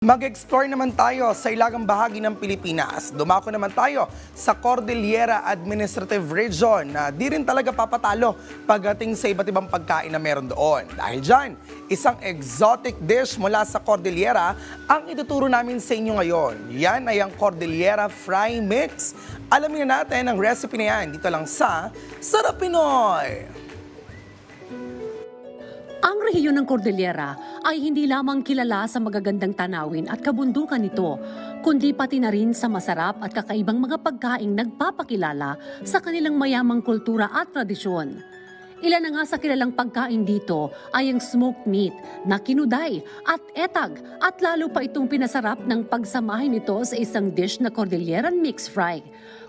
Mag-explore naman tayo sa ilagang bahagi ng Pilipinas. Dumako naman tayo sa Cordillera Administrative Region na di rin talaga papatalo pagdating sa iba't ibang pagkain na meron doon. Dahil dyan, isang exotic dish mula sa Cordillera ang ituturo namin sa inyo ngayon. Yan ay ang Cordillera Fry Mix. Alamin na natin ang recipe na yan dito lang sa Sarap Pinoy! Ang rehiyon ng Cordillera ay hindi lamang kilala sa magagandang tanawin at kabundukan nito, kundi pati na rin sa masarap at kakaibang mga pagkaing nagpapakilala sa kanilang mayamang kultura at tradisyon. Ilan na nga sa kilalang pagkain dito ay ang smoked meat na kinuday at etag at lalo pa itong pinasarap ng pagsamahin nito sa isang dish na Cordilleran Mix Fry.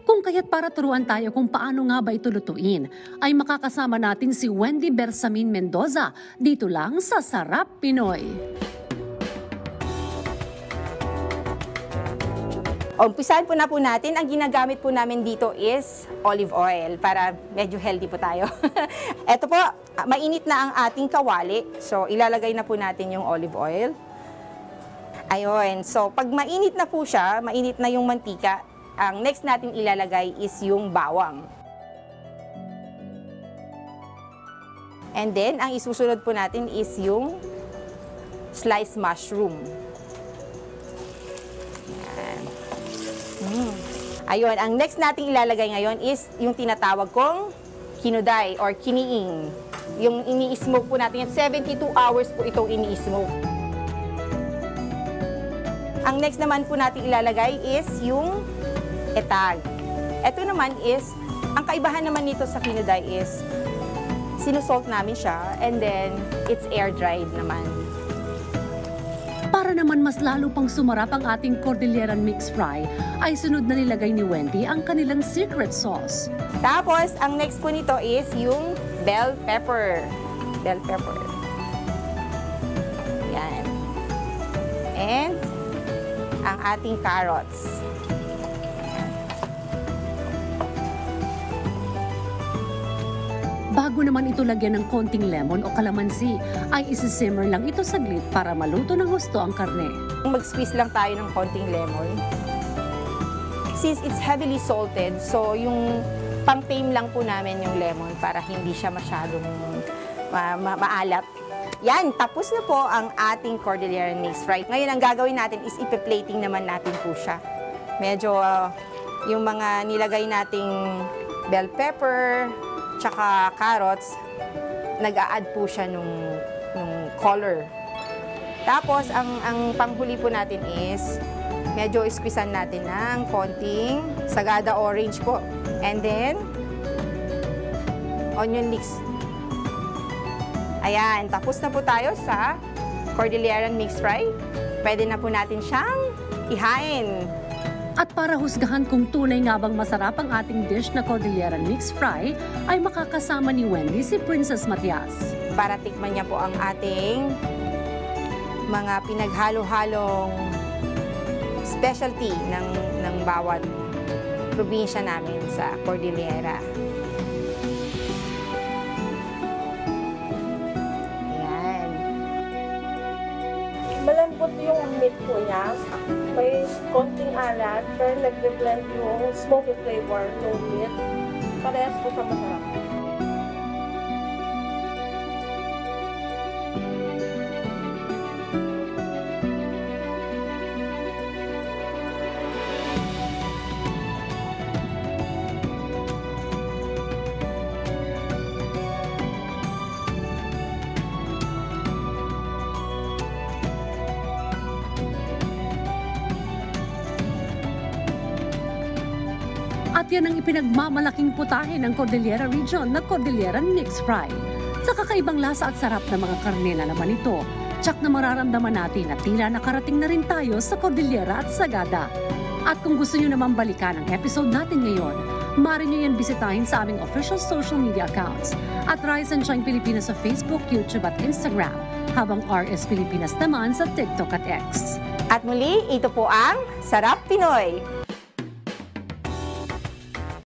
Kung kaya't para turuan tayo kung paano nga ba ito lutuin, ay makakasama natin si Wendy Bersamin Mendoza dito lang sa Sarap Pinoy. Umpisahan po natin, ang ginagamit po namin dito is olive oil para medyo healthy po tayo. Ito po, mainit na ang ating kawali. So, ilalagay na po natin yung olive oil. Ayun, so pag mainit na po siya, mainit na yung mantika, ang next natin ilalagay is yung bawang. And then, ang isusunod po natin is yung sliced mushroom. Ayun, ang next nating ilalagay ngayon is yung tinatawag kong kinuday or kiniing. Yung ini-smoke po natin, 72 hours po itong ini-smoke. Ang next naman po nating ilalagay is yung etag. Ito naman is, ang kaibahan naman nito sa kinuday is, sinusalt namin siya and then it's air-dried naman. Para naman mas lalo pang sumarap ang ating Cordilleran Mix Fry, ay sunod na nilagay ni Wendy ang kanilang secret sauce. Tapos, ang next po nito is yung bell pepper. Bell pepper. Yan. And, ang ating carrots. Bago naman ito lagyan ng konting lemon o kalamansi, ay isi-simmer lang ito saglit para maluto ng husto ang karne. Mag-squeeze lang tayo ng konting lemon. Since it's heavily salted, so yung pang-tame lang po namin yung lemon para hindi siya masyadong maalat. Yan, tapos na po ang ating Cordilleran Mix Fry. Ngayon, ang gagawin natin is ipe-plating naman natin po siya. Medyo yung mga nilagay nating bell pepper, tsaka carrots, nag-a-add po siya nung color. Tapos, ang panghuli po natin is, medyo squeezean natin ng konting sagada orange po. And then, onion leeks. Ayan, tapos na po tayo sa Cordilleran Mix Fry. Pwede na po natin siyang ihain. At para husgahan kung tunay nga bang masarap ang ating dish na Cordilleran Mix Fry, ay makakasama ni Wendy si Princess Matias. Para tikman niya po ang ating mga pinaghalo-halong specialty ng bawat probinsya namin sa Cordillera. Ayan. Malambot yung meat po niya. May konting alat, pero nag-blend yung smoky flavor ng meat. Parehas po sa masarap. At yan ang ipinagmamalaking putahe ng Cordillera Region na Cordilleran Mix Fry. Sa kakaibang lasa at sarap ng mga karne na naman ito, tsak na mararamdaman natin na tila nakarating na rin tayo sa Cordillera at Sagada. At kung gusto nyo naman balikan ang episode natin ngayon, maaari nyo yan bisitahin sa aming official social media accounts at Rise and Shine Pilipinas sa Facebook, YouTube at Instagram, habang RS Pilipinas naman sa TikTok at X. At muli, ito po ang Sarap Pinoy!